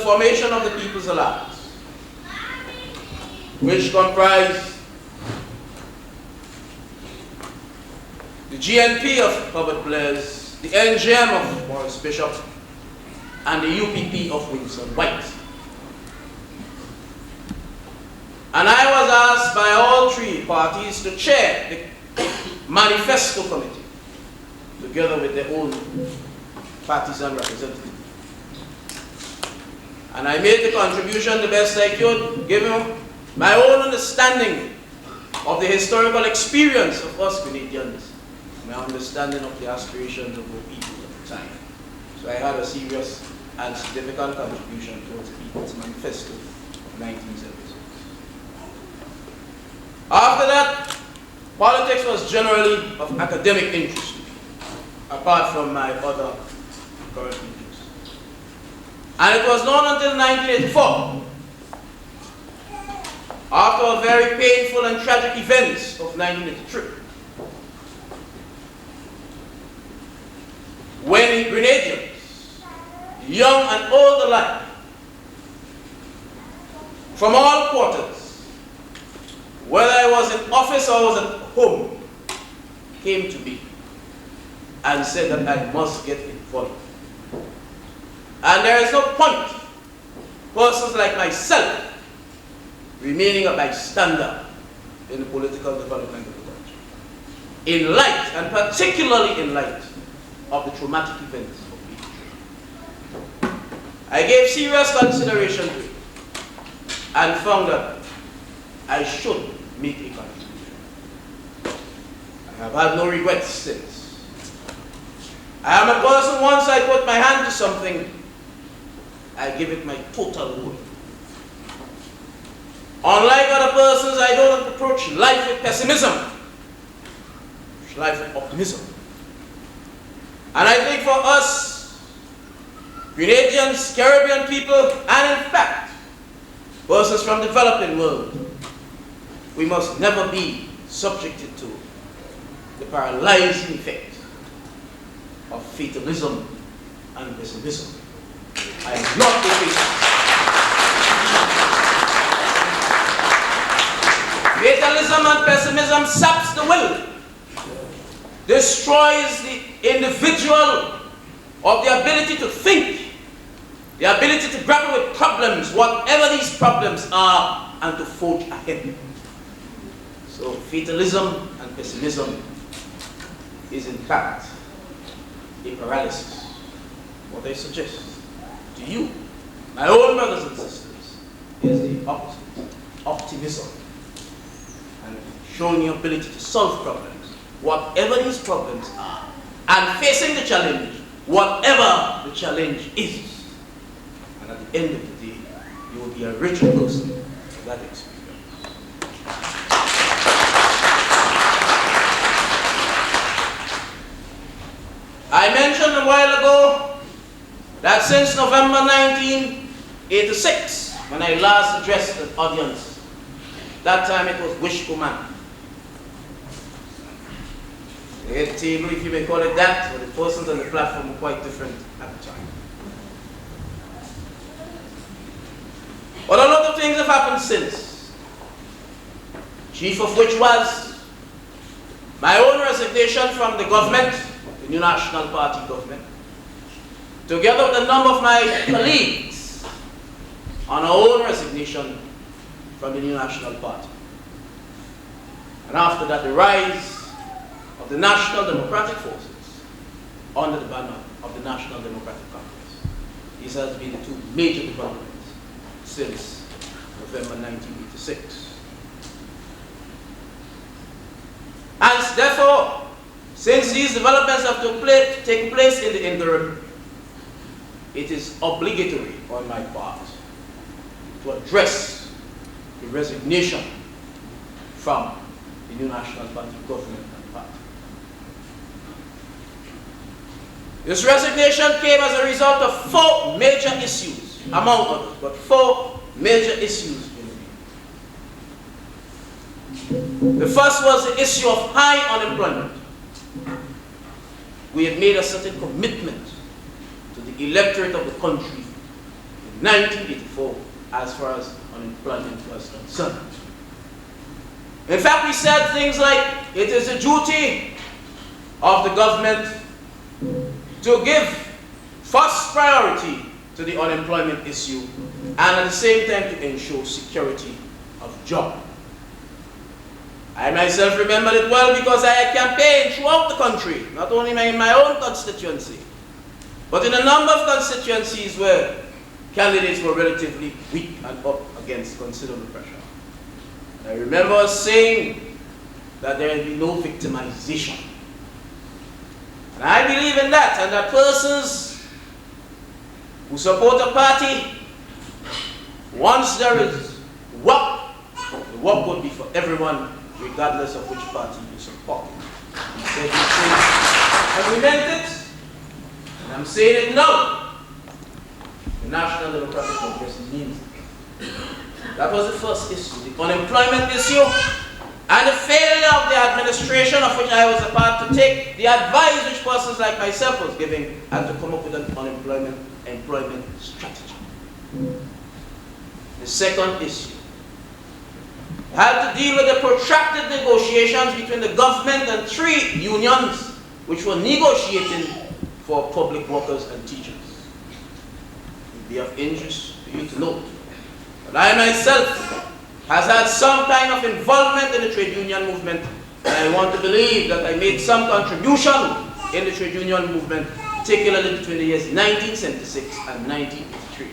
formation of the People's Alliance, which comprised the GNP of Herbert Blair's, the NGM of Maurice Bishop, and the UPP of Winston White. And I was asked by all three parties to chair the manifesto committee, together with their own partisan representatives. And I made the contribution the best I could, given my own understanding of the historical experience of us Grenadians, my understanding of the aspirations of our people at the time. So I had a serious and significant contribution towards the People's Manifesto of 1976. After that, politics was generally of academic interest to me, apart from my other current interests. And it was not until 1984, after a very painful and tragic events of 1983, when Grenadians, young and old alike, from all quarters, whether I was in office or was at home, came to me and said that I must get involved. And there is no point persons like myself remaining a bystander in the political development of the country, in light, and particularly in light, of the traumatic events of the I gave serious consideration to it and found that I should make a contribution. I have had no regrets since. I am a person, once I put my hand to something, I give it my total will. Unlike other persons, I don't approach life with pessimism, I approach life with optimism. And I think for us, Grenadians, Caribbean people, and in fact, persons from the developing world, we must never be subjected to the paralyzing effect of fatalism and pessimism. I am not a fatalist. Fatalism and pessimism saps the will, destroys the individual of the ability to think, the ability to grapple with problems, whatever these problems are, and to forge ahead. So fatalism and pessimism is in fact a paralysis. What I suggest to you, my own brothers and sisters, is the opposite. Optimism. And showing your ability to solve problems, whatever these problems are, and facing the challenge, whatever the challenge is. And at the end of the day, you will be a richer person for that experience. I mentioned a while ago that since November 1986, when I last addressed the audience, that time it was wishful man. The head table, if you may call it that, but the persons on the platform were quite different at the time. But a lot of things have happened since, chief of which was my own resignation from the government, the New National Party government, together with a number of my colleagues on our own resignation from the New National Party. And after that, the rise of the National Democratic Forces under the banner of the National Democratic Congress. These have been the two major developments since November 1986. And therefore, since these developments have taken place in the interim, it is obligatory on my part to address the resignation from the New National Party government and party. This resignation came as a result of 4 major issues, among others, but 4 major issues. The first was the issue of high unemployment. We had made a certain commitment to the electorate of the country in 1984 as far as unemployment was concerned. In fact, we said things like, it is a duty of the government to give first priority to the unemployment issue and at the same time to ensure security of job. I myself remembered it well because I had campaigned throughout the country, not only in my own constituency, but in a number of constituencies where candidates were relatively weak and up against considerable pressure. I remember us saying that there will be no victimization. And I believe in that, and that persons who support a party, once there is work, the work would be for everyone, regardless of which party you support. He said these things, and we meant it, and I'm saying it now. The National Democratic Congress means it. That was the first issue, the unemployment issue, and the failure of the administration of which I was a part to take the advice which persons like myself was giving and to come up with an employment strategy. The second issue had to deal with the protracted negotiations between the government and 3 unions which were negotiating for public workers and teachers. It would be of interest to you to note that I myself has had some kind of involvement in the trade union movement, and I want to believe that I made some contribution in the trade union movement, particularly between the years 1976 and 1983.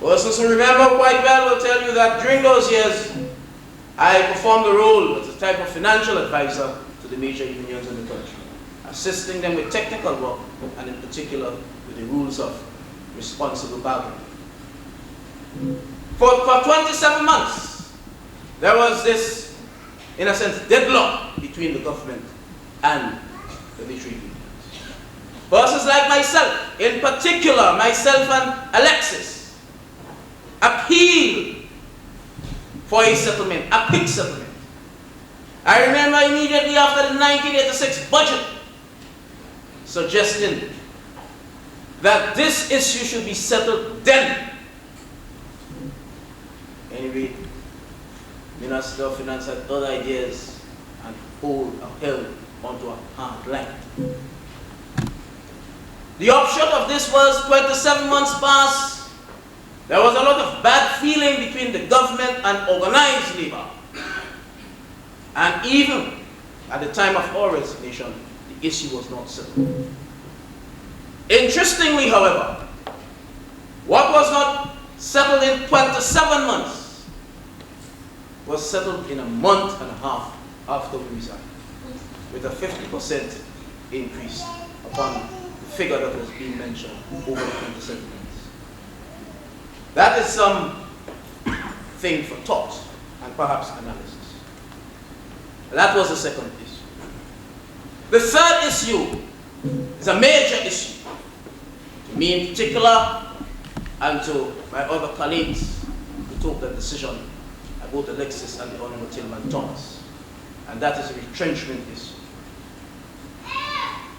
Persons who remember quite well will tell you that during those years, I performed the role as a type of financial advisor to the major unions in the country, assisting them with technical work, and in particular with the rules of responsible bargaining. For 27 months, there was this, in a sense, deadlock between the government and the trade unions. Persons like myself, in particular, myself and Alexis, appealed for a settlement, a quick settlement. I remember immediately after the 1986 budget suggesting that this issue should be settled then. Anyway, Minister of Finance had other ideas and held onto a hard line. The upshot of this was 27 months passed. There was a lot of bad feeling between the government and organized labor. And even at the time of our resignation, the issue was not settled. Interestingly, however, what was not settled in 27 months was settled in a month and a half after we resigned, with a 50% increase upon the figure that was being mentioned over the 27 months. That is some thing for thought and perhaps analysis. That was the second issue. The third issue is a major issue to me in particular and to my other colleagues who took the decision, both Alexis and the Honorable Tillman Thomas, and that is a retrenchment issue.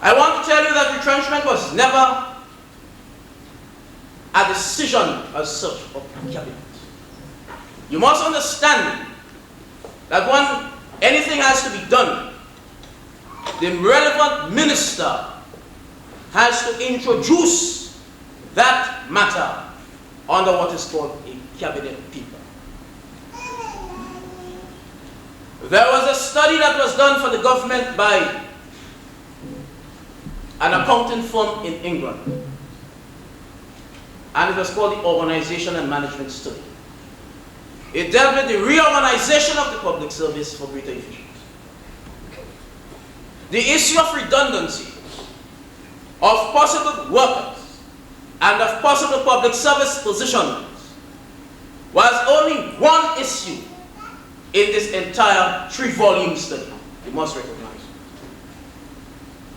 I want to tell you that retrenchment was never a decision as such of the cabinet. You must understand that when anything has to be done, the relevant minister has to introduce that matter under what is called a cabinet paper. There was a study that was done for the government by an accounting firm in England, and it was called the Organization and Management Study. It dealt with the reorganization of the public service for greater efficiency. The issue of redundancy, of possible workers, and of possible public service positions was only one issue in this entire 3-volume study. You must recognize.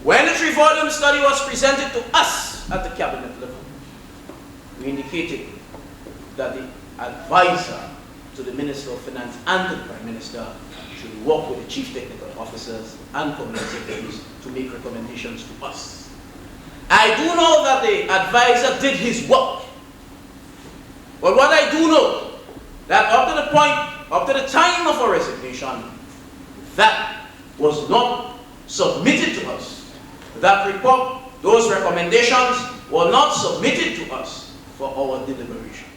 When the 3-volume study was presented to us at the cabinet level, we indicated that the advisor to the Minister of Finance and to the Prime Minister should work with the Chief Technical Officers and Company Secretaries to make recommendations to us. I do know that the advisor did his work But what I do know, that up to the time of our resignation, that was not submitted to us. That report, those recommendations were not submitted to us for our deliberation.